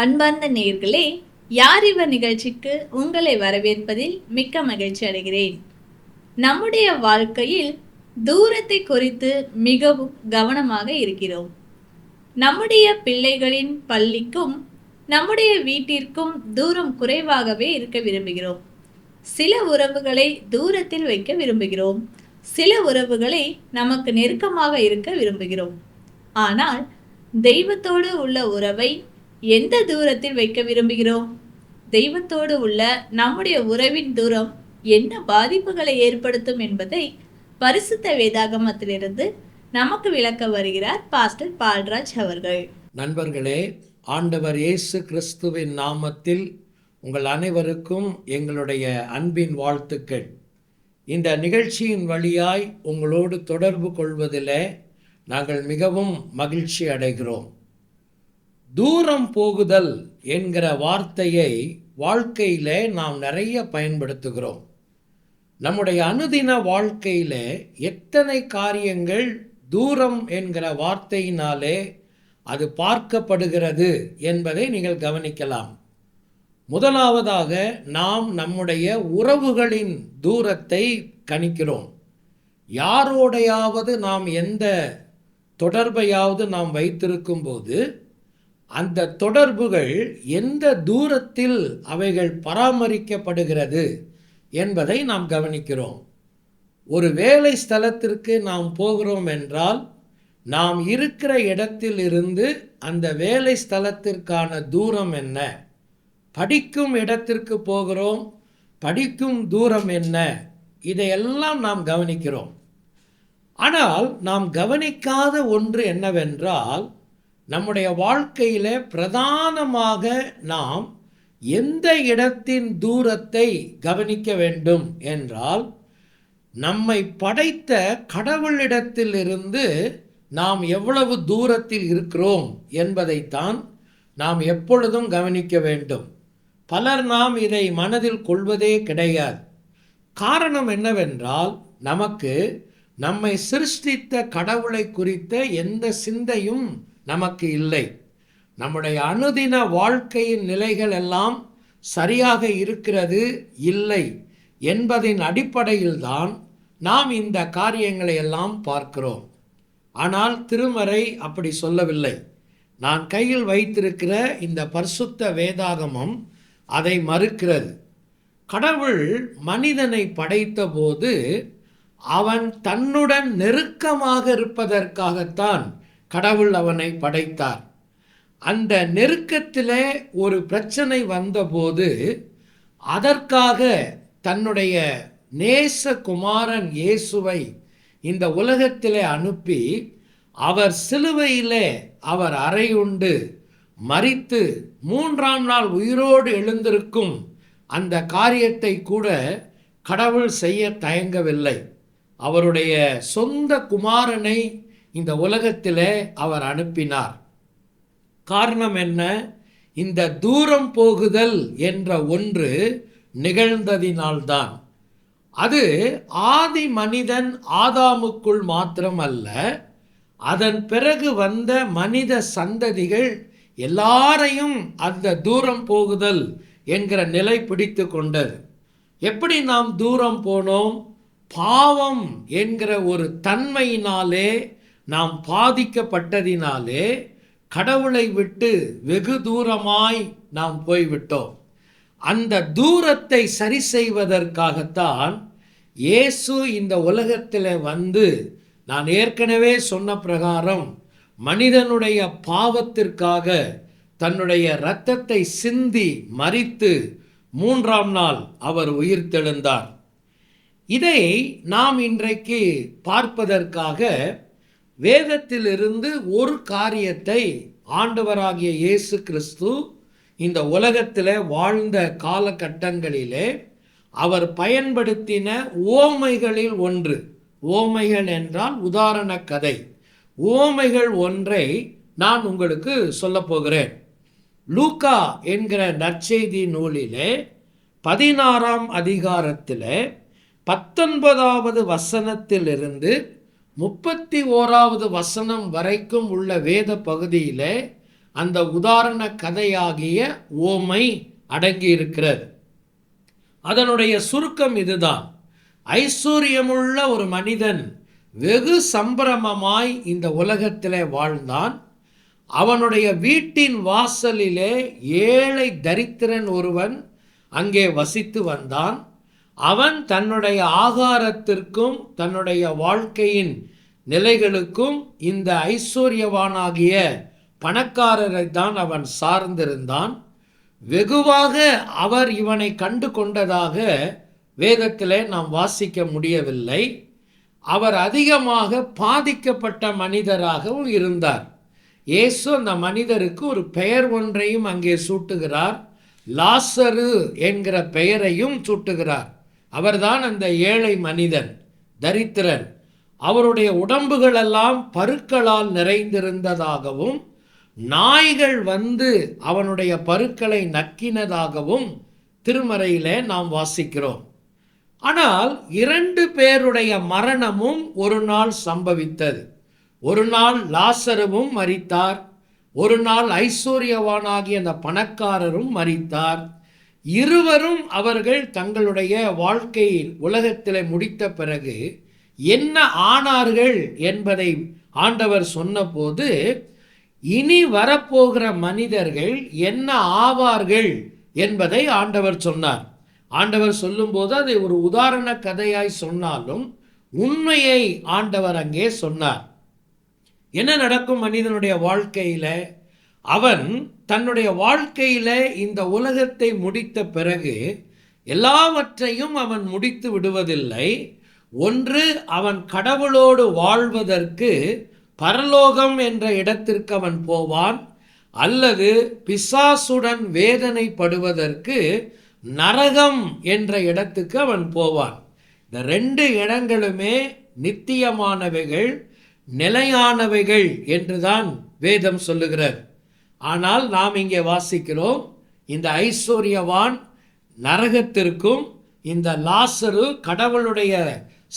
அன்பார்ந்த நேயர்களே, யார் இவர் நிகழ்ச்சிக்கு உங்களை வரவேற்பதில் மிக்க மகிழ்ச்சி அடைகிறேன். நம்முடைய வாழ்க்கையில் தூரத்தை குறித்து மிகவும் கவனமாக இருக்கிறோம். நம்முடைய பிள்ளைகளின் பள்ளிக்கும் நம்முடைய வீட்டிற்கும் தூரம் குறைவாகவே இருக்க விரும்புகிறோம். சில உறவுகளை தூரத்தில் வைக்க விரும்புகிறோம். சில உறவுகளை நமக்கு நெருக்கமாக இருக்க விரும்புகிறோம். ஆனால் தெய்வத்தோடு உள்ள உறவை எந்த தூரத்தில் வைக்க விரும்புகிறோம்? தெய்வத்தோடு உள்ள நம்முடைய உறவின் தூரம் என்ன பாதிப்புகளை ஏற்படுத்தும் என்பதை பரிசுத்த வேதாகமத்திலிருந்து நமக்கு விளக்க வருகிறார் பாஸ்டர் பால்ராஜ் அவர்கள். நண்பர்களே, ஆண்டவர் இயேசு கிறிஸ்துவின் நாமத்தில் உங்கள் அனைவருக்கும் எங்களுடைய அன்பின் வாழ்த்துக்கள். இந்த நிகழ்ச்சியின் வழியாய் உங்களோடு தொடர்பு கொள்வதில் நாங்கள் மிகவும் மகிழ்ச்சி அடைகிறோம். தூரம் போகுதல் என்கிற வார்த்தையை வாழ்க்கையில் நாம் நிறைய பயன்படுத்துகிறோம். நம்முடைய அனுதின வாழ்க்கையில் எத்தனை காரியங்கள் தூரம் என்கிற வார்த்தையினாலே அது பார்க்கப்படுகிறது என்பதை நீங்கள் கவனிக்கலாம். முதலாவதாக நாம் நம்முடைய உறவுகளின் தூரத்தை கணிக்கிறோம். யாரோடையாவது நாம் எந்த தொடர்பையாவது நாம் வைத்திருக்கும் போது அந்த தொடர்புகள் எந்த தூரத்தில் அவைகள் பராமரிக்கப்படுகிறது என்பதை நாம் கவனிக்கிறோம். ஒரு வேலை ஸ்தலத்திற்கு நாம் போகிறோம் என்றால் நாம் இருக்கிற இடத்தில் இருந்து அந்த வேலை ஸ்தலத்திற்கான தூரம் என்ன? படிக்கும் இடத்திற்கு போகிறோம், படிக்கும் தூரம் என்ன? இதையெல்லாம் நாம் கவனிக்கிறோம். ஆனால் நாம் கவனிக்காத ஒன்று என்னவென்றால், நம்முடைய வாழ்க்கையில் பிரதானமாக நாம் எந்த இடத்தின் தூரத்தை கவனிக்க வேண்டும் என்றால், நம்மை படைத்த கடவுளிடத்திலிருந்து நாம் எவ்வளவு தூரத்தில் இருக்கிறோம் என்பதைத்தான் நாம் எப்பொழுதும் கவனிக்க வேண்டும். பலர் நாம் இதை மனதில் கொள்வதே கிடையாது. காரணம் என்னவென்றால், நமக்கு நம்மை சிருஷ்டித்த கடவுளை குறித்த எந்த சிந்தையும் நமக்கு இல்லை. நம்முடைய அனுதின வாழ்க்கையின் நிலைகள் எல்லாம் சரியாக இருக்கிறது இல்லை என்பதின் அடிப்படையில்தான் நாம் இந்த காரியங்களை எல்லாம் பார்க்கிறோம். ஆனால் திருமறை அப்படி சொல்லவில்லை. நான் கையில் வைத்திருக்கிற இந்த பரிசுத்த வேதாகமம் அதை மறுக்கிறது. கடவுள் மனிதனை படைத்த போது அவன் தன்னுடன் நெருக்கமாக இருப்பதற்காகத்தான் கடவுள் அவனை படைத்தார். அந்த நெருக்கத்தில் ஒரு பிரச்சனை வந்தபோது அதற்காக தன்னுடைய நேச குமாரன் இயேசுவை இந்த உலகத்திலே அனுப்பி அவர் சிலுவையிலே அவர் அறையுண்டு மரித்து 3ஆம் நாள் உயிரோடு எழுந்திருக்கும் அந்த காரியத்தை கூட கடவுள் செய்ய தயங்கவில்லை. அவருடைய சொந்த குமாரனை இந்த உலகத்திலே அவர் அனுப்பினார். காரணம் என்ன? இந்த தூரம் போகுதல் என்ற ஒன்று நிகழ்ந்ததினால்தான். அது ஆதி மனிதன் ஆதாமுக்குள் மாத்திரமல்ல, அதன் பிறகு வந்த மனித சந்ததிகள் எல்லாரையும் அந்த தூரம் போகுதல் என்கிற நிலை பிடித்து கொண்டது. எப்படி நாம் தூரம் போனோம்? பாவம் என்கிற ஒரு தன்மையினாலே நாம் பாதிக்கப்பட்டதினாலே கடவுளை விட்டு வெகு தூரமாய் நாம் போய்விட்டோம். அந்த தூரத்தை சரி செய்வதற்காகத்தான் இயேசு இந்த உலகத்தில் வந்து, நான் ஏற்கனவே சொன்ன பிரகாரம் மனிதனுடைய பாவத்திற்காக தன்னுடைய இரத்தத்தை சிந்தி மரித்து 3ஆம் நாள் அவர் உயிர்த்தெழுந்தார். இதை நாம் இன்றைக்கு பார்ப்பதற்காக வேதத்திலிருந்து ஒரு காரியத்தை ஆண்டவராகிய இயேசு கிறிஸ்து இந்த உலகத்தில் வாழ்ந்த காலகட்டங்களிலே அவர் பயன்படுத்தின ஓமைகளில் ஒன்று. ஓமைகள் என்றால் உதாரண கதை. ஓமைகள் ஒன்றை நான் உங்களுக்கு சொல்லப் போகிறேன். லூக்கா என்கிற நற்செய்தி நூலிலே 16ஆம் அதிகாரத்தில் 19வது வசனத்திலிருந்து 31வது வசனம் வரைக்கும் உள்ள வேத பகுதியில் அந்த உதாரண கதையாகிய ஓமை அடங்கி இருக்கிறது. அதனுடைய சுருக்கம் இதுதான். ஐஸ்வர்யமுள்ள ஒரு மனிதன் வெகு சம்பிரமமாய் இந்த உலகத்திலே வாழ்ந்தான். அவனுடைய வீட்டின் வாசலிலே ஏழை தரித்திரன் ஒருவன் அங்கே வசித்து வந்தான். அவன் தன்னுடைய ஆகாரத்திற்கும் தன்னுடைய வாழ்க்கையின் நிலைகளுக்கும் இந்த ஐஸ்வர்யவானாகிய பணக்காரரை தான் அவன் சார்ந்திருந்தான். வெகுவாக அவர் இவனை கண்டு கொண்டதாக வேதத்திலே நாம் வாசிக்க முடியவில்லை. அவர் அதிகமாக பாதிக்கப்பட்ட மனிதராகவும் இருந்தார். இயேசு அந்த மனிதருக்கு ஒரு பெயர் ஒன்றையும் அங்கே சூட்டுகிறார். லாசரு என்கிற பெயரையும் சூட்டுகிறார். அவர்தான் அந்த ஏழை மனிதன், தரித்திரன். அவருடைய உடம்புகளெல்லாம் பருக்களால் நிறைந்திருந்ததாகவும் நாய்கள் வந்து அவனுடைய பருக்களை நக்கினதாகவும் திருமறையிலே நாம் வாசிக்கிறோம். ஆனால் 2 பேருடைய மரணமும் ஒரு நாள் சம்பவித்தது. ஒரு நாள் லாசருவும் மரித்தார், ஒரு நாள் ஐஸ்வர்யவானாகிய அந்த பணக்காரரும் மரித்தார். இருவரும் அவர்கள் தங்களுடைய வாழ்க்கையில் உலகத்தில் முடித்த பிறகு என்ன ஆனார்கள் என்பதை ஆண்டவர் சொன்னபோது, இனி வரப்போகிற மனிதர்கள் என்ன ஆவார்கள் என்பதை ஆண்டவர் சொன்னார். ஆண்டவர் சொல்லும்போது அதை ஒரு உதாரண கதையாய் சொன்னாலும் உண்மையை ஆண்டவர் அங்கே சொன்னார். என்ன நடக்கும் மனிதனுடைய வாழ்க்கையில? அவன் தன்னுடைய வாழ்க்கையில இந்த உலகத்தை முடித்த பிறகு எல்லாவற்றையும் அவன் முடித்து விடுவதில்லை. ஒன்று, அவன் கடவுளோடு வாழ்வதற்கு பரலோகம் என்ற இடத்திற்கு அவன் போவான், அல்லது பிசாசுடன் வேதனைப்படுவதற்கு நரகம் என்ற இடத்துக்கு அவன் போவான். இந்த 2 இடங்களுமே நித்தியமானவைகள், நிலையானவைகள் என்றுதான் வேதம் சொல்லுகிறது. ஆனால் நாம் இங்கே வாசிக்கிறோம், இந்த ஐஸ்வர்யவான் நரகத்திற்கும் இந்த லாசரு கடவுளுடைய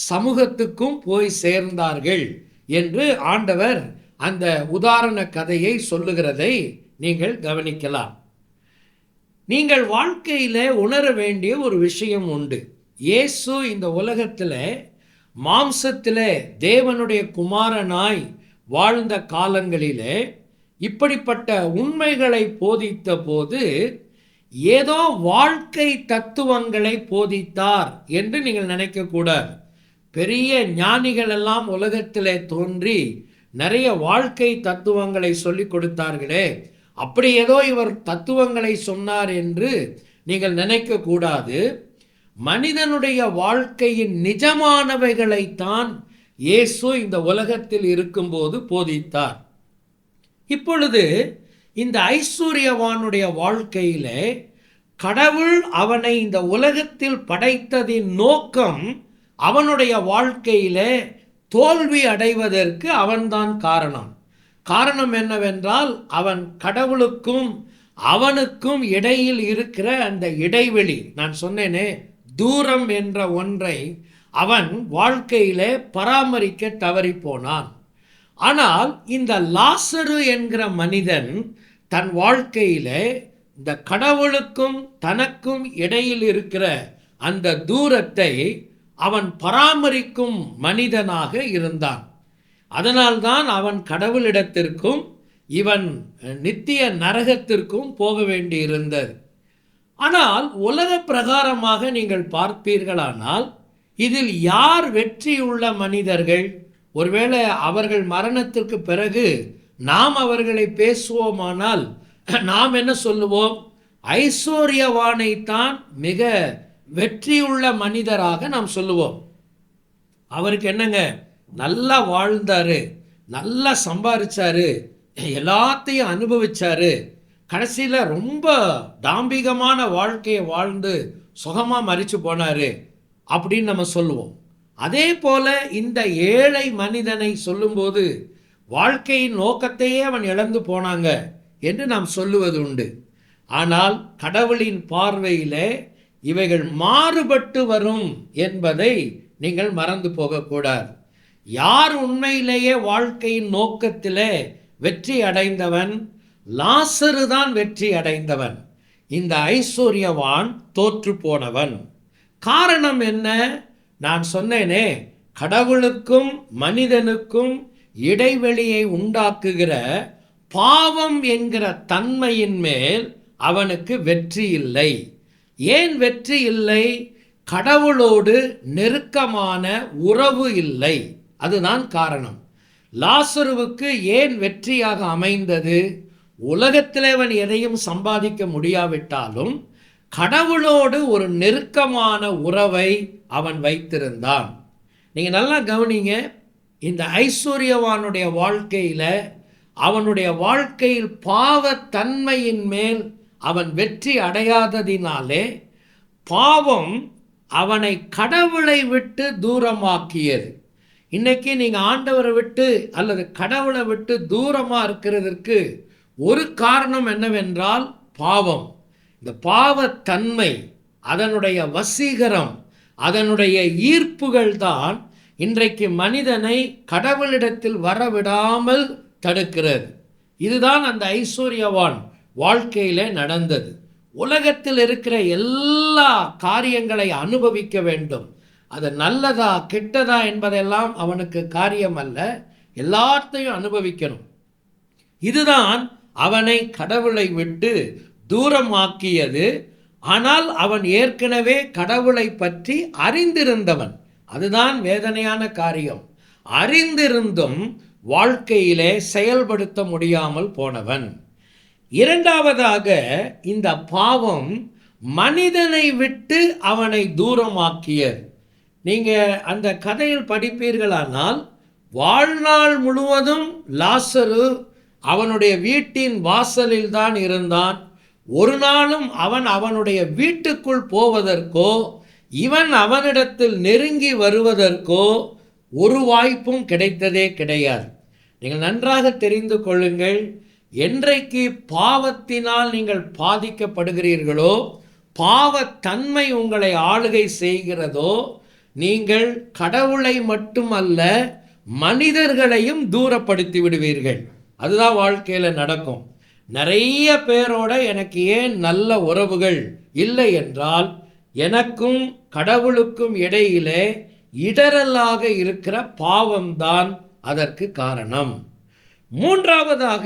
சமூகத்துக்கும் போய் சேர்ந்தார்கள் என்று ஆண்டவர் அந்த உதாரண கதையை சொல்லுகிறதை நீங்கள் கவனிக்கலாம். நீங்கள் வாழ்க்கையிலே உணர வேண்டிய ஒரு விஷயம் உண்டு. இயேசு இந்த உலகத்தில் மாம்சத்திலே தேவனுடைய குமாரனாய் வாழ்ந்த காலங்களிலே இப்படிப்பட்ட உண்மைகளை போதித்த போது ஏதோ வாழ்க்கை தத்துவங்களை போதித்தார் என்று நீங்கள் நினைக்கக்கூடாது. பெரிய ஞானிகள் எல்லாம் உலகத்திலே தோன்றி நிறைய வாழ்க்கை தத்துவங்களை சொல்லிக் கொடுத்தார்களே, அப்படி ஏதோ இவர் தத்துவங்களை சொன்னார் என்று நீங்கள் நினைக்கக்கூடாது. மனிதனுடைய வாழ்க்கையின் நிஜமானவைகளைத்தான் இயேசு இந்த உலகத்தில் இருக்கும்போது போதித்தார். இப்பொழுது இந்த ஐஸ்வர்யவானுடைய வாழ்க்கையிலே கடவுள் அவனை இந்த உலகத்தில் படைத்ததின் நோக்கம் அவனுடைய வாழ்க்கையிலே தோல்வி அடைவதற்கு அவன்தான் காரணம். காரணம் என்னவென்றால், அவன் கடவுளுக்கும் அவனுக்கும் இடையில் இருக்கிற அந்த இடைவெளி, நான் சொன்னேனே தூரம் என்ற ஒன்றை அவன் வாழ்க்கையிலே பராமரிக்க தவறிப்போனான். ஆனால் இந்த லாசரு என்கிற மனிதன் தன் வாழ்க்கையிலே இந்த கடவுளுக்கும் தனக்கும் இடையில் இருக்கிற அந்த தூரத்தை அவன் பராமரிக்கும் மனிதனாக இருந்தான். அதனால்தான் அவன் கடவுளிடத்திற்கும் இவன் நித்திய நரகத்திற்கும் போக வேண்டியிருந்தது. ஆனால் உலக பிரகாரமாக நீங்கள் பார்ப்பீர்களானால் இதில் யார் வெற்றியுள்ள மனிதர்கள்? ஒருவேளை அவர்கள் மரணத்திற்கு பிறகு நாம் அவர்களை பேசுவோமானால் நாம் என்ன சொல்லுவோம்? ஐஸ்வர்யவானைத்தான் மிக வெற்றியுள்ள மனிதராக நாம் சொல்லுவோம். அவருக்கு என்னங்க, நல்லா வாழ்ந்தாரு, நல்லா சம்பாதிச்சாரு, எல்லாத்தையும் அனுபவிச்சாரு, கடைசியில் ரொம்ப தாம்பிகமான வாழ்க்கையை வாழ்ந்து சுகமாக மரிச்சு போனாரு அப்படின்னு நம்ம சொல்லுவோம். அதே போல இந்த ஏழை மனிதனை சொல்லும்போது வாழ்க்கையின் நோக்கத்தையே அவன் இழந்து போனாங்க என்று நாம் சொல்லுவது உண்டு. ஆனால் கடவுளின் பார்வையிலே இவைகள் மாறுபட்டு வரும் என்பதை நீங்கள் மறந்து போகக்கூடாது. யார் உண்மையிலேயே வாழ்க்கையின் நோக்கத்திலே வெற்றி அடைந்தவன், லாசரு தான் வெற்றி அடைந்தவன், இந்த ஐஸ்வர்யவான் தோற்று போனவன். காரணம் என்ன? நான் சொன்னேனே, கடவுளுக்கும் மனிதனுக்கும் இடைவெளியை உண்டாக்குகிற பாவம் என்கிற தன்மையின் மேல் அவனுக்கு வெற்றி இல்லை. ஏன் வெற்றி இல்லை? கடவுளோடு நெருக்கமான உறவு இல்லை. அதுதான் காரணம். லாசருவுக்கு ஏன் வெற்றியாக அமைந்தது? உலகத்தில் அவன் எதையும் சம்பாதிக்க முடியாவிட்டாலும் கடவுளோடு ஒரு நெருக்கமான உறவை அவன் வைத்திருந்தான். நீங்க நல்லா கவனிங்க, இந்த ஐஸ்வர்யவானுடைய வாழ்க்கையில் அவனுடைய வாழ்க்கையில் பாவத்தன்மையின் மேல் அவன் வெற்றி அடையாததினாலே பாவம் அவனை கடவுளை விட்டு தூரமாக்கியது. இன்னைக்கு நீங்கள் ஆண்டவரை விட்டு அல்லது கடவுளை விட்டு தூரமாக இருக்கிறதற்கு ஒரு காரணம் என்னவென்றால் பாவம். இந்த பாவத்தன்மை, அதனுடைய வசீகரம், அதனுடைய ஈர்ப்புகள் தான் இன்றைக்கு மனிதனை கடவுளிடத்தில் வரவிடாமல் தடுக்கிறது. இதுதான் அந்த ஐஸ்வர்யவான் வாழ்க்கையிலே நடந்தது. உலகத்தில் இருக்கிற எல்லா காரியங்களை அனுபவிக்க வேண்டும். அது நல்லதா கெட்டதா என்பதெல்லாம் அவனுக்கு காரியம் அல்ல, எல்லாத்தையும் அனுபவிக்கணும். இதுதான் அவனை கடவுளை விட்டு தூரமாக்கியது. ஆனால் அவன் ஏற்கனவே கடவுளை பற்றி அறிந்திருந்தவன். அதுதான் வேதனையான காரியம். அறிந்திருந்தும் வாழ்க்கையிலே செயல்படுத்த முடியாமல் போனவன். இரண்டாவதாக, இந்த பாவம் மனிதனை விட்டு அவனை தூரமாக்கியது. நீங்கள் அந்த கதையில் படிப்பீர்களானால், வாழ்நாள் முழுவதும் லாசரு அவனுடைய வீட்டின் வாசலில் தான் இருந்தான். ஒரு நாளும் அவன் அவனுடைய வீட்டுக்குள் போவதற்கோ இவன் அவனிடத்தில் நெருங்கி வருவதற்கோ ஒரு வாய்ப்பும் கிடைத்ததே கிடையாது. நீங்கள் நன்றாக தெரிந்து கொள்ளுங்கள், என்றைக்கு பாவத்தினால் நீங்கள் பாதிக்கப்படுகிறீர்களோ, பாவத்தன்மை உங்களை ஆளுகை செய்கிறதோ, நீங்கள் கடவுளை மட்டுமல்ல மனிதர்களையும் தூரப்படுத்தி விடுவீர்கள். அதுதான் வாழ்க்கையில் நடக்கும். நிறைய பேரோட எனக்கு ஏன் நல்ல உறவுகள் இல்லை என்றால், எனக்கும் கடவுளுக்கும் இடையிலே இடரலாக இருக்கிற பாவம்தான் அதற்கு காரணம். மூன்றாவதாக,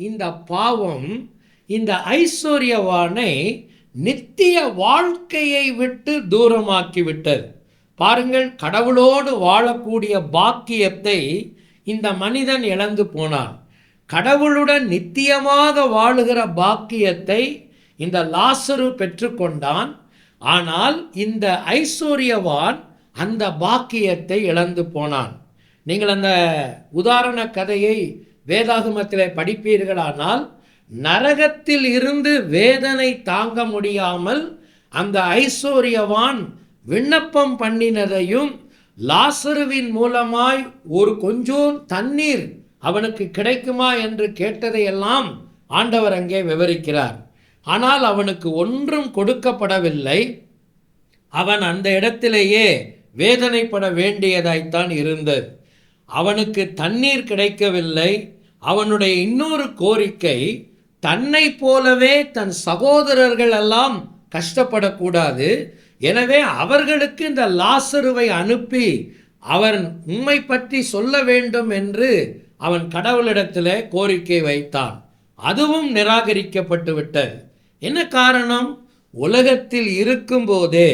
இந்த பாவம் இந்த ஐஸ்வர்யவானை நித்திய வாழ்க்கையை விட்டு தூரமாக்கிவிட்டது. பாருங்கள், கடவுளோடு வாழக்கூடிய பாக்கியத்தை இந்த மனிதன் இழந்து போனான். கடவுளுடன் நித்தியமாக வாழுகிற பாக்கியத்தை இந்த லாசரு பெற்றுக்கொண்டான். ஆனால் இந்த ஐஸ்வர்யவான் அந்த பாக்கியத்தை இழந்து போனான். நீங்கள் அந்த உதாரண கதையை வேதாகமத்தில் படிப்பீர்களானால், நரகத்தில் இருந்து வேதனை தாங்க முடியாமல் அந்த ஐஸ்வர்யவான் விண்ணப்பம் பண்ணினதையும், லாசருவின் மூலமாய் ஒரு கொஞ்சம் தண்ணீர் அவனுக்கு கிடைக்குமா என்று கேட்டதையெல்லாம் ஆண்டவர் அங்கே விவரிக்கிறார். ஆனால் அவனுக்கு ஒன்றும் கொடுக்கப்படவில்லை. அவன் அந்த இடத்திலேயே வேதனைப்பட வேண்டியதாய்த்தான் இருந்தது. அவனுக்கு தண்ணீர் கிடைக்கவில்லை. அவனுடைய இன்னொரு கோரிக்கை, தன்னை போலவே தன் சகோதரர்கள் எல்லாம் கஷ்டப்படக்கூடாது. எனவே அவர்களுக்கு இந்த லாசருவை அனுப்பி அவன் உண்மை பற்றி சொல்ல வேண்டும் என்று அவன் கடவுளிடத்தில் கோரிக்கை வைத்தான். அதுவும் நிராகரிக்கப்பட்டு விட்டது. என்ன காரணம்? உலகத்தில் இருக்கும்போதே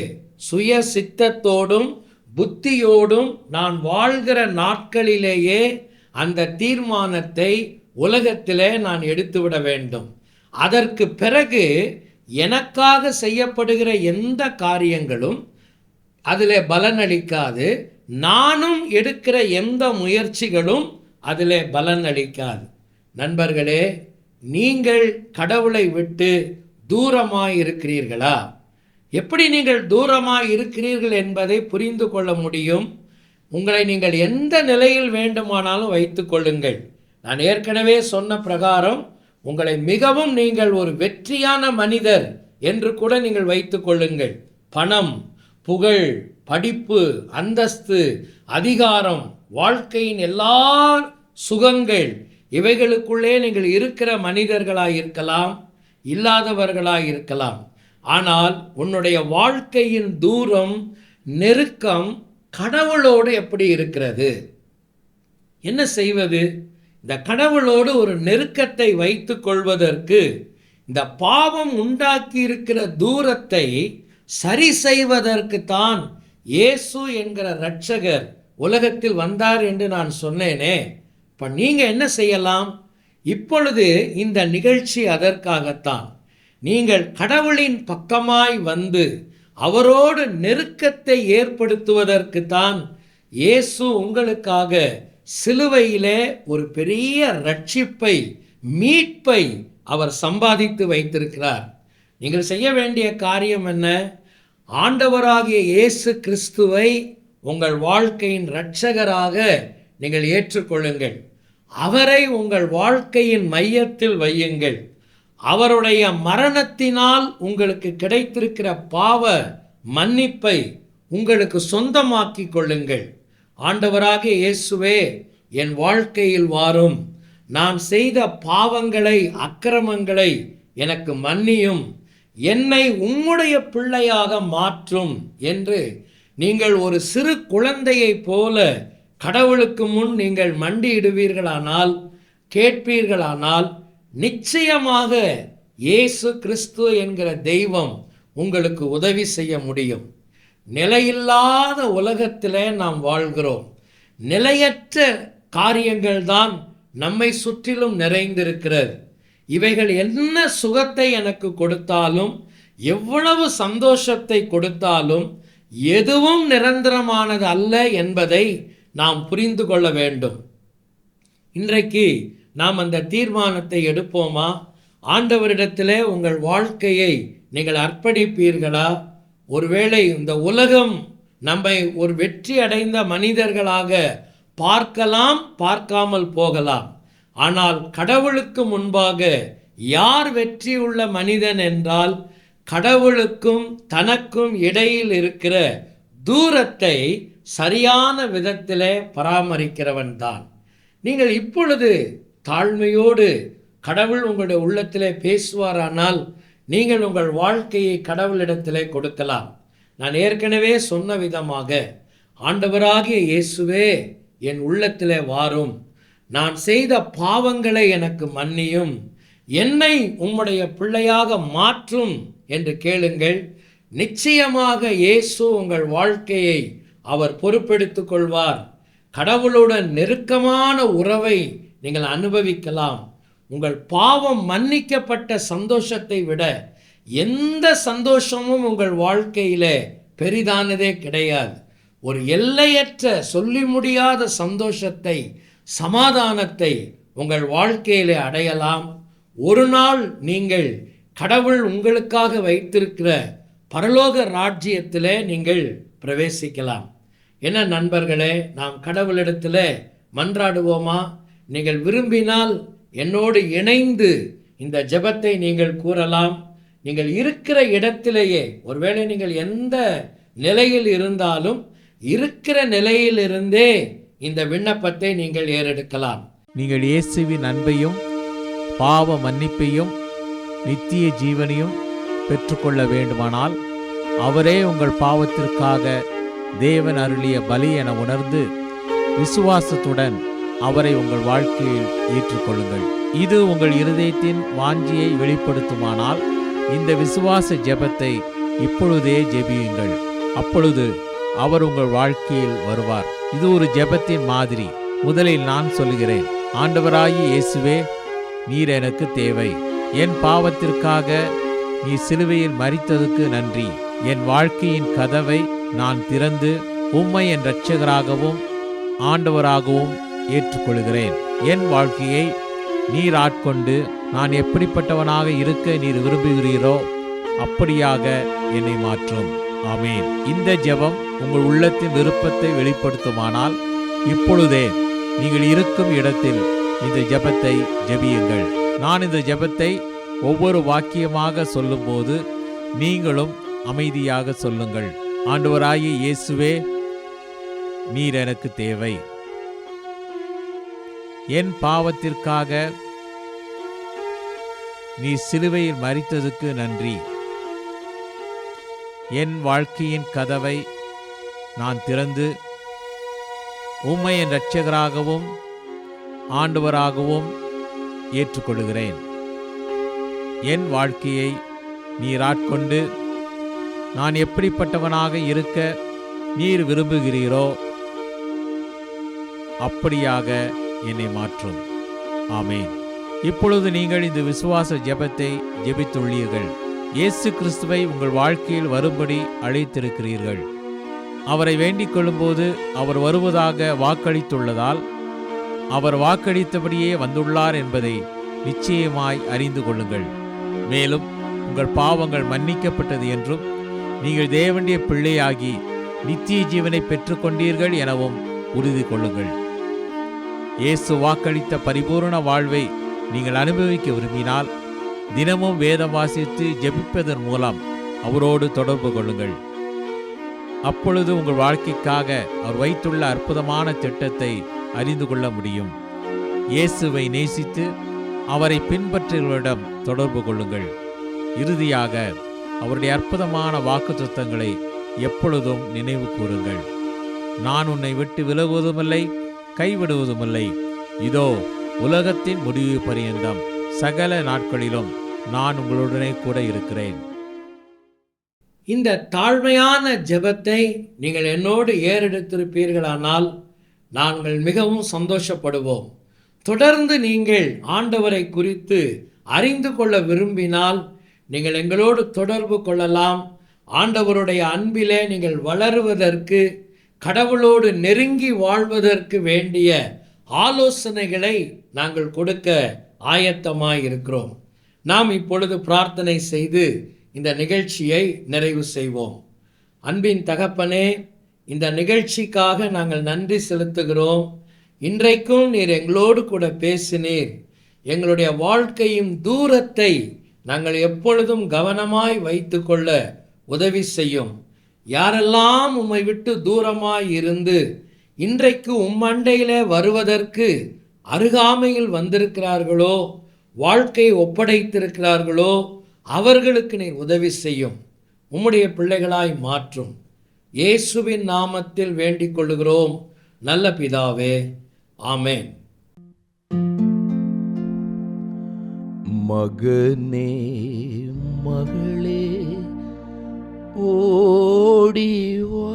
சுய சித்தத்தோடும் புத்தியோடும் நான் வாழ்கிற நாட்களிலேயே அந்த தீர்மானத்தை உலகத்திலே நான் எடுத்துவிட வேண்டும். அதற்கு பிறகு எனக்காக செய்யப்படுகிற எந்த காரியங்களும் அதில் பலனளிக்காது. நானும் எடுக்கிற எந்த முயற்சிகளும் அதில் பலனளிக்காது. நண்பர்களே, நீங்கள் கடவுளை விட்டு தூரமாய் இருக்கிறீர்களா? எப்படி நீங்கள் தூரமாய் இருக்கிறீர்கள் என்பதை புரிந்து கொள்ள முடியும். உங்களை நீங்கள் எந்த நிலையில் வேண்டுமானாலும் வைத்து கொள்ளுங்கள். நான் ஏற்கனவே சொன்ன பிரகாரம் உங்களை மிகவும் நீங்கள் ஒரு வெற்றியான மனிதர் என்று கூட நீங்கள் வைத்து கொள்ளுங்கள். பணம், புகழ், படிப்பு, அந்தஸ்து, அதிகாரம், வாழ்க்கையின் எல்லா சுகங்கள் இவைகளுக்குள்ளே நீங்கள் இருக்கிற மனிதர்களாய் இருக்கலாம், இல்லாதவர்களாய் இருக்கலாம். ஆனால் உன்னுடைய வாழ்க்கையின் தூரம், நெருக்கம் கடவுளோடு எப்படி இருக்கிறது? என்ன செய்வது? இந்த கடவுளோடு ஒரு நெருக்கத்தை வைத்து கொள்வதற்கு, இந்த பாவம் உண்டாக்கி இருக்கிற தூரத்தை சரி செய்வதற்கு தான் இயேசு என்கிற இரட்சகர் உலகத்தில் வந்தார் என்று நான் சொன்னேனே. இப்போ நீங்கள் என்ன செய்யலாம்? இப்பொழுது இந்த நிகழ்ச்சி அதற்காகத்தான். நீங்கள் கடவுளின் பக்கமாய் வந்து அவரோடு நெருக்கத்தை ஏற்படுத்துவதற்கு தான் இயேசு உங்களுக்காக சிலுவையிலே ஒரு பெரிய ரட்சிப்பை, மீட்பை அவர் சம்பாதித்து வைத்திருக்கிறார். நீங்கள் செய்ய வேண்டிய காரியம் என்ன? ஆண்டவராகிய இயேசு கிறிஸ்துவை உங்கள் வாழ்க்கையின் இரட்சகராக நீங்கள் ஏற்றுக்கொள்ளுங்கள். அவரை உங்கள் வாழ்க்கையின் மையத்தில் வையுங்கள். அவருடைய மரணத்தினால் உங்களுக்கு கிடைத்திருக்கிற பாவ மன்னிப்பை உங்களுக்கு சொந்தமாக்கி கொள்ளுங்கள். ஆண்டவராகிய இயேசுவே, என் வாழ்க்கையில் வாரும், நான் செய்த பாவங்களை, அக்கிரமங்களை எனக்கு மன்னியும், என்னை உம்முடைய பிள்ளையாக மாற்றும் என்று நீங்கள் ஒரு சிறு குழந்தையைப் போல கடவுளுக்கு முன் நீங்கள் மண்டியிடுவீர்களானால், கேட்பீர்களானால், நிச்சயமாக இயேசு கிறிஸ்து என்கிற தெய்வம் உங்களுக்கு உதவி செய்ய முடியும். நிலையில்லாத உலகத்திலே நாம் வாழ்கிறோம். நிலையற்ற காரியங்கள் தான் நம்மை சுற்றிலும் நிறைந்திருக்கிறது. இவைகள் என்ன சுகத்தை எனக்கு கொடுத்தாலும், எவ்வளவு சந்தோஷத்தை கொடுத்தாலும், எதுவும் நிரந்தரமானது அல்ல என்பதை நாம் புரிந்து கொள்ள வேண்டும். இன்றைக்கு நாம் அந்த தீர்மானத்தை எடுப்போமா? ஆண்டவரிடத்திலே உங்கள் வாழ்க்கையை நீங்கள் அர்ப்பணிப்பீர்களா? ஒருவேளை இந்த உலகம் நம்மை ஒரு வெற்றி அடைந்த மனிதர்களாக பார்க்கலாம், பார்க்காமல் போகலாம். ஆனால் கடவுளுக்கு முன்பாக யார் வெற்றியுள்ள மனிதன் என்றால், கடவுளுக்கும் தனக்கும் இடையில் இருக்கிற தூரத்தை சரியான விதத்திலே பராமரிக்கிறவன் தான். நீங்கள் இப்பொழுது தாழ்மையோடு கடவுள் உங்களுடைய உள்ளத்திலே பேசுவாரானால், நீங்கள் உங்கள் வாழ்க்கையை கடவுளிடத்திலே கொடுக்கலாம். நான் ஏற்கனவே சொன்ன விதமாக, ஆண்டவராகிய இயேசுவே, என் உள்ளத்திலே வாரும், நான் செய்த பாவங்களை எனக்கு மன்னியும், என்னை உம்முடைய பிள்ளையாக மாற்றும் என்று கேளுங்கள். நிச்சயமாக இயேசு உங்கள் வாழ்க்கையை அவர் பொறுப்பெடுத்துக் கொள்வார். கடவுளுடன் நெருக்கமான உறவை நீங்கள் அனுபவிக்கலாம். உங்கள் பாவம் மன்னிக்கப்பட்ட சந்தோஷத்தை விட எந்த சந்தோஷமும் உங்கள் வாழ்க்கையிலே பெரிதானதே கிடையாது. ஒரு எல்லையற்ற, சொல்லி முடியாத சந்தோஷத்தை, சமாதானத்தை உங்கள் வாழ்க்கையிலே அடையலாம். ஒரு நாள் நீங்கள் கடவுள் உங்களுக்காக வைத்திருக்கிற பரலோக ராஜ்யத்திலே நீங்கள் பிரவேசிக்கலாம். என்ன நண்பர்களே, நாம் கடவுளிடத்தில் மன்றாடுவோமா? நீங்கள் விரும்பினால் என்னோடு இணைந்து இந்த ஜெபத்தை நீங்கள் கூறலாம். நீங்கள் இருக்கிற இடத்திலேயே, ஒருவேளை நீங்கள் எந்த நிலையில் இருந்தாலும் இருக்கிற நிலையிலிருந்தே இந்த விண்ணப்பத்தை நீங்கள் ஏறெடுக்கலாம். நீங்கள் இயேசுவின் அன்பையும் பாவ மன்னிப்பையும் நித்திய ஜீவனையும் பெற்றுக்கொள்ள வேண்டுமானால், அவரே உங்கள் பாவத்திற்காக தேவன் அருளிய பலி என உணர்ந்து விசுவாசத்துடன் அவரை உங்கள் வாழ்க்கையில் ஏற்றுக்கொள்ளுங்கள். இது உங்கள் இருதயத்தின் வாஞ்சியை வெளிப்படுத்துமானால், இந்த விசுவாச ஜெபத்தை இப்பொழுதே ஜெபியுங்கள். அப்பொழுது அவர் உங்கள் வாழ்க்கையில் வருவார். இது ஒரு ஜெபத்தின் மாதிரி. முதலில் நான் சொல்கிறேன். ஆண்டவராகிய இயேசுவே, நீர் எனக்கு தேவை. என் பாவத்திற்காக நீ சிலுவையில் மரித்ததுக்கு நன்றி. என் வாழ்க்கையின் கதவை நான் திறந்து உம்மை என் இரட்சகராகவும் ஆண்டவராகவும் ஏற்றுக்கொள்கிறேன். என் வாழ்க்கையை நீர் ஆட்கொண்டு நான் எப்படிப்பட்டவனாக இருக்க நீர் விரும்புகிறீரோ அப்படியாக என்னை மாற்றும். ஆமேன். இந்த ஜெபம் உங்கள் உள்ளத்தின் விருப்பத்தை வெளிப்படுத்துமானால், இப்பொழுதே நீங்கள் இருக்கும் இடத்தில் இந்த ஜெபத்தை ஜெபியுங்கள். நான் இந்த ஜெபத்தை ஒவ்வொரு வாக்கியமாக சொல்லும்போது நீங்களும் அமைதியாக சொல்லுங்கள். ஆண்டவராகிய இயேசுவே, நீர் எனக்கு தேவை. என் பாவத்திற்காக நீ சிலுவையில் மரித்ததுக்கு நன்றி. என் வாழ்க்கையின் கதவை நான் திறந்து உம்மை என் இரட்சகராகவும் ஆண்டவராகவும் ஏற்றுக்கொள்கிறேன். என் வாழ்க்கையை நீர் ஆட்கொண்டு நான் எப்படிப்பட்டவனாக இருக்க நீர் விரும்புகிறீரோ அப்படியாக என்னை மாற்றும். ஆமேன். இப்பொழுது நீங்கள் இந்த விசுவாச ஜெபத்தை ஜெபித்துள்ளீர்கள். இயேசு கிறிஸ்துவை உங்கள் வாழ்க்கையில் வரும்படி அழைத்திருக்கிறீர்கள். அவரை வேண்டிக் கொள்ளும்போது அவர் வருவதாக வாக்களித்துள்ளதால் அவர் வாக்களித்தபடியே வந்துள்ளார் என்பதை நிச்சயமாய் அறிந்து கொள்ளுங்கள். மேலும் உங்கள் பாவங்கள் மன்னிக்கப்பட்டது என்றும் நீங்கள் தேவனுடைய பிள்ளையாகி நித்திய ஜீவனை பெற்றுக்கொண்டீர்கள் எனவும் உறுதி கொள்ளுங்கள். இயேசு வாக்களித்த பரிபூரண வாழ்வை நீங்கள் அனுபவிக்க விரும்பினால் தினமும் வேதம் வாசித்து ஜெபிப்பதன் மூலம் அவரோடு தொடர்பு கொள்ளுங்கள். அப்பொழுது உங்கள் வாழ்க்கைக்காக அவர் வைத்துள்ள அற்புதமான திட்டத்தை அறிந்து கொள்ள முடியும். இயேசுவை நேசித்து அவரை பின்பற்றுகிறவரிடம் தொடர்பு கொள்ளுங்கள். இறுதியாக அவருடைய அற்புதமான வாக்குத்தத்தங்களை எப்பொழுதும் நினைவு கூறுங்கள். நான் உன்னை விட்டு விலகுவதுமில்லை, கைவிடுவதுமில்லை. இதோ உலகத்தின் முடிவு பரியந்தம் சகல நாட்களிலும் நான் உங்களுடனே கூட இருக்கிறேன். இந்த தாழ்மையான ஜெபத்தை நீங்கள் என்னோடு ஏறெடுத்திருப்பீர்களானால் நாங்கள் மிகவும் சந்தோஷப்படுவோம். தொடர்ந்து நீங்கள் ஆண்டவரை குறித்து அறிந்து கொள்ள விரும்பினால் நீங்கள் எங்களோடு தொடர்பு கொள்ளலாம். ஆண்டவருடைய அன்பிலே நீங்கள் வளருவதற்கு, கடவுளோடு நெருங்கி வாழ்வதற்கு வேண்டிய ஆலோசனைகளை நாங்கள் கொடுக்க ஆயத்தமாய் இருக்கிறோம். நாம் இப்பொழுது பிரார்த்தனை செய்து இந்த நிகழ்ச்சியை நிறைவு செய்வோம். அன்பின் தகப்பனே, இந்த நிகழ்ச்சிக்காக நாங்கள் நன்றி செலுத்துகிறோம். இன்றைக்கும் நீர் எங்களோடு கூட பேசினீர். எங்களுடைய வாழ்க்கையின் தூரத்தை நாங்கள் எப்பொழுதும் கவனமாய் வைத்து கொள்ள உதவி செய்யும். யாரெல்லாம் உம்மை விட்டு தூரமாய் இருந்து இன்றைக்கு உம்மண்டையிலே வருவதற்கு அருகாமையில் வந்திருக்கிறார்களோ, வாழ்க்கை ஒப்படைத்திருக்கிறார்களோ, அவர்களுக்கு நீர் உதவி செய்யும். உம்முடைய பிள்ளைகளாய் மாற்றும். இயேசுவின் நாமத்தில் வேண்டிக் கொள்ளுகிறோம் நல்ல பிதாவே, ஆமென். மகனே மகளே ஓடிவா,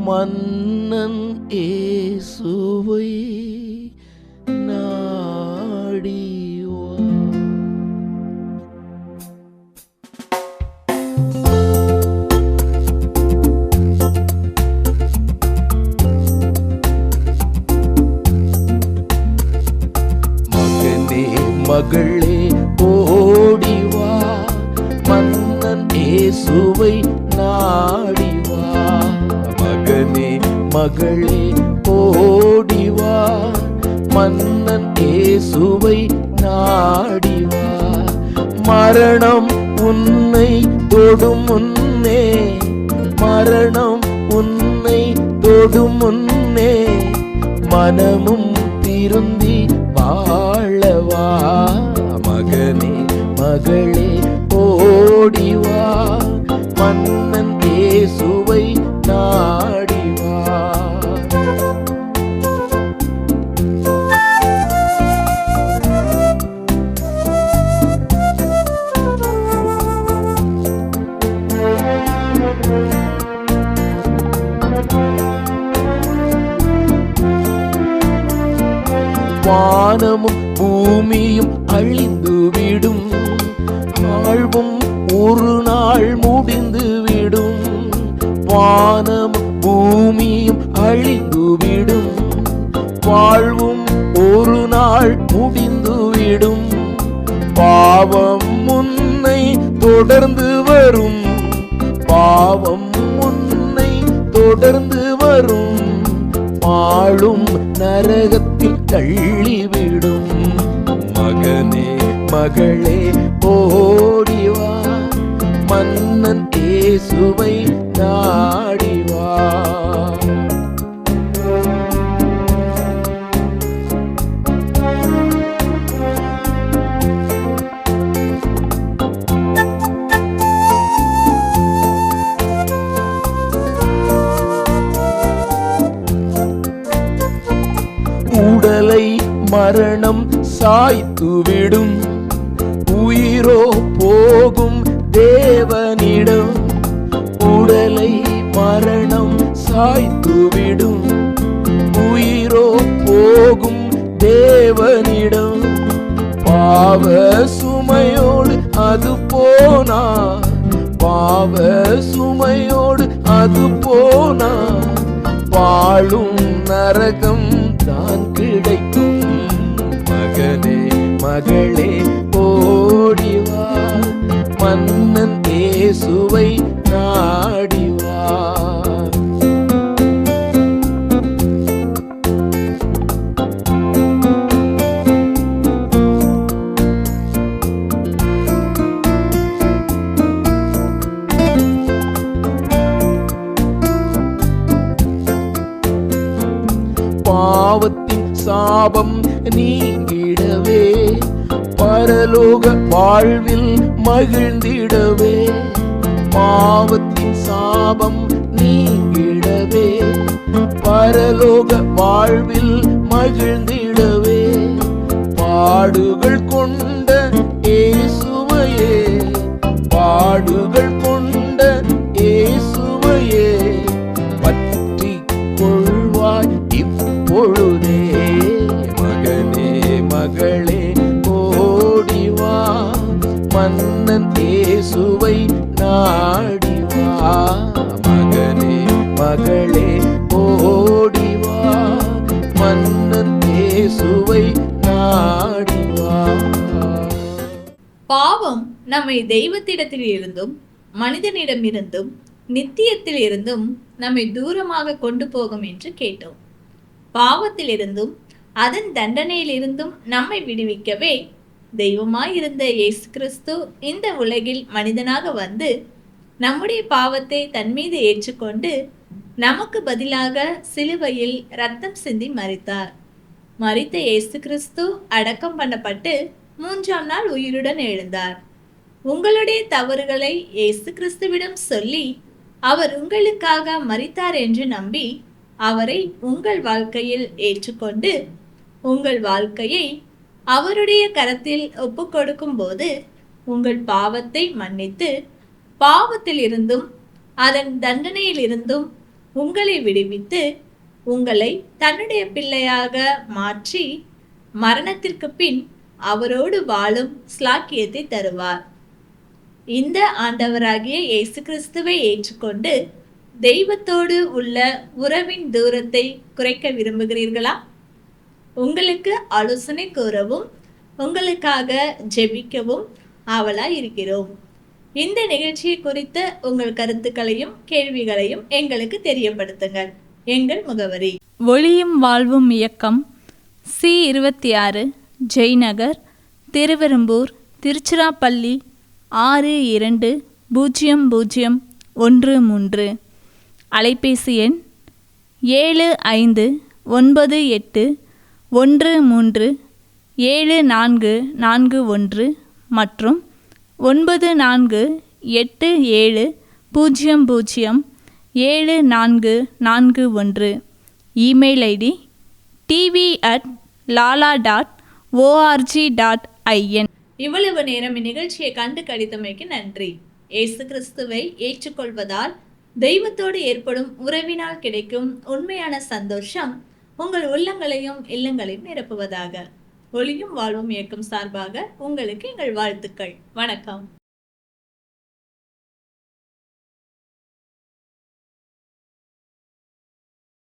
மன்னன் இயேசுவை நாடிவா. மகளே ஓடிவா, மன்னன் இயேசுவை நாடிவா. மகனே மகளே ஓடிவா, மன்னன் இயேசுவை நாடிவா. மரணம் உன்னை தொடும் முன்னே, மரணம் உன்னை தொடும் முன்னே, மனமும் திருந்தி வாழவா. மகனே மகளே ஓடிவா, மன்னன் இயேசுவை நாடிவா. வானமும் பூமியும் அழிந்துவிடும், வாழ்வும் ஒரு நாள் முடிந்துவிடும். வானமும் பூமியும் அழிந்துவிடும், வாழ்வும் ஒரு நாள் முடிந்துவிடும். பாவம் முன்னை தொடர்ந்து வரும், பாவம் முன்னை தொடர்ந்து வரும். ஆளும் நரகத்தில் தள்ளிவிடும். மகனே மகளே ஓடிவா, மன்னன் இயேசுவை நாடிவா. மரணம் சாய்த்துவிடும். உயிரோ போகும் தேவனிடம், உடலை மரணம் சாய்த்துவிடும். உயிரோ போகும் தேவனிடம், பாவ சுமையோடு அது போனார். பாவ சுமையோடு அது போனார். வாழும் நரகம் தான் கிடைக்கும். மகனே மகளே ஓடிவா, மன்னன் இயேசுவை நாடிவா. பாவத்தின் சாபம் நீங்கிடவே, பரலோக வாழ்வில் மகிழ்ந்திடவே. பாவத்தின் சாபம் நீங்கிடவே, பரலோக வாழ்வில் மகிழ்ந்திடவே. பாடுகள் கொண்ட இயேசுவையே, பாடுகள் கொண்ட இயேசுவையே பற்றி கொள்வாய் இப்பொழுதே. மகனே மகளே ஓடிவா, மன்னன் இயேசுவை நாடிவா. மகனே மகளே ஓடிவா, மன்னன் இயேசுவை நாடிவா. பாவம் நம்மை தெய்வத்திடத்தில் இருந்தும் மனிதனிடமிருந்தும் நித்தியத்தில் இருந்தும் நம்மை தூரமாக கொண்டு போகும் என்று கேட்டோம். பாவத்திலிருந்தும் அதன் தண்டனையிலிருந்தும் நம்மை விடுவிக்கவே தெய்வமாயிருந்த இயேசு கிறிஸ்து இந்த உலகில் மனிதனாக வந்து நம்முடைய பாவத்தை தன் மீது ஏற்றுக்கொண்டு நமக்கு பதிலாக சிலுவையில் இரத்தம் சிந்தி மரித்தார். மரித்த இயேசு கிறிஸ்து அடக்கம் பண்ணப்பட்டு 3ஆம் நாள் உயிருடன் எழுந்தார். உங்களுடைய தவறுகளை இயேசு கிறிஸ்துவிடம் சொல்லி அவர் உங்களுக்காக மரித்தார் என்று நம்பி அவரை உங்கள் வாழ்க்கையில் ஏற்றுக்கொண்டு உங்கள் வாழ்க்கையை அவருடைய கரத்தில் ஒப்புக்கொடுக்கும் போது உங்கள் பாவத்தை மன்னித்து பாவத்தில் இருந்தும் அதன் தண்டனையில் இருந்தும் உங்களை விடுவித்து உங்களை தன்னுடைய பிள்ளையாக மாற்றி மரணத்திற்கு பின் அவரோடு வாழும் ஸ்லாக்கியத்தை தருவார். இந்த ஆண்டவராகிய இயேசு கிறிஸ்துவை ஏற்றுக்கொண்டு தெய்வத்தோடு உள்ள உறவின் தூரத்தை குறைக்க விரும்புகிறீர்களா? உங்களுக்கு ஆலோசனை கூறவும் உங்களுக்காக ஜெபிக்கவும் ஆவலாய் இருக்கிறோம். இந்த நிகழ்ச்சியை குறித்த உங்கள் கருத்துக்களையும் கேள்விகளையும் எங்களுக்கு தெரியப்படுத்துங்கள். எங்கள் முகவரி: ஒளியும் வாழ்வும் இயக்கம், C26, ஜெய்நகர், திருவெரும்பூர், திருச்சிராப்பள்ளி 620013. அலைபேசி எண் 7598137441 மற்றும் 9487007441. Email ID tv@lala.org.in. இவ்வளவு நேரம் இந்நிகழ்ச்சியை கண்டு கழித்தமைக்கு நன்றி. இயேசு கிறிஸ்துவை ஏற்றுக்கொள்வதால் தெய்வத்தோடு ஏற்படும் உறவினால் கிடைக்கும் உண்மையான சந்தோஷம் உங்கள் உள்ளங்களையும் இல்லங்களையும் நிரப்புவதாக. ஒளியும் வாழ்வும் இயக்கம் சார்பாக உங்களுக்கு எங்கள் வாழ்த்துக்கள். வணக்கம்.